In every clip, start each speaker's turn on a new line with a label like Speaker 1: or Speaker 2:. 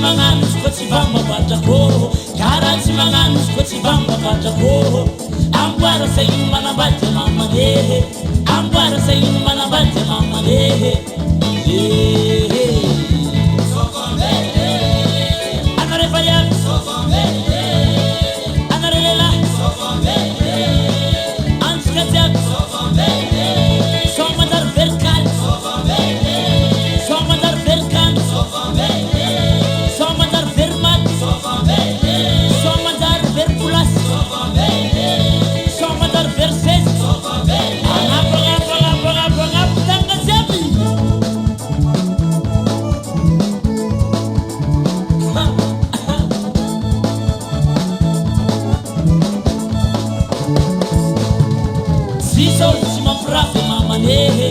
Speaker 1: magnano izy koa tsy vambavatra karaha tsy magnano izy koa tsy vambavatra amboara saigny manambady mamanehe amboara saigny manambady mamanehe anare vaiavy anare lehilahy antsika jiaby sao manjary velikaly sao manjary velikany sao manjary verimaty sao manjary veripolasy sao manjary verisesy agnapo tanga jiaby sisy olo tsy mampirafy mamanehe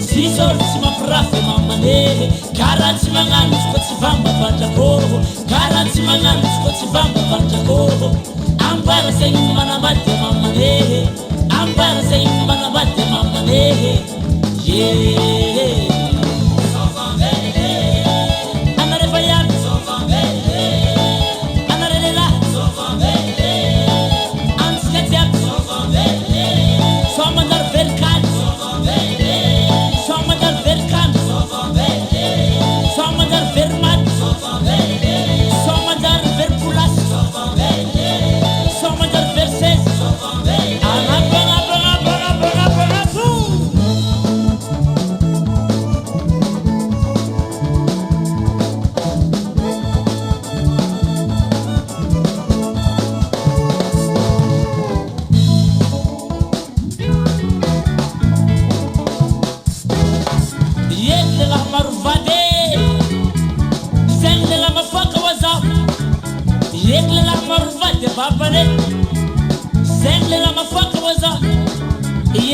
Speaker 1: sisy olo tsy mampirafy mamanehe karaha tsy magnano izy koa tsy vambavatra karaha tsy magnano izy koa tsy vambavatra ambara saigny manambady mamanehe ambara saigny manambady mamanehe anare vaiavy anare lehilahy antsika jiaby sao manjary velikaly sao manjary velikany sao manjary verimaty sao manjary veripolasy sao manjary verisesy agnapo lehilahy maro vady zegny lehilahy mafoaka ho azaho eky lehilahy maro vady babane zegny lehilahy mafoaka ho azaho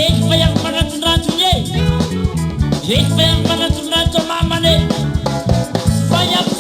Speaker 1: eky fa avy manatondratony eky fa avy manatondratony mamane fa avy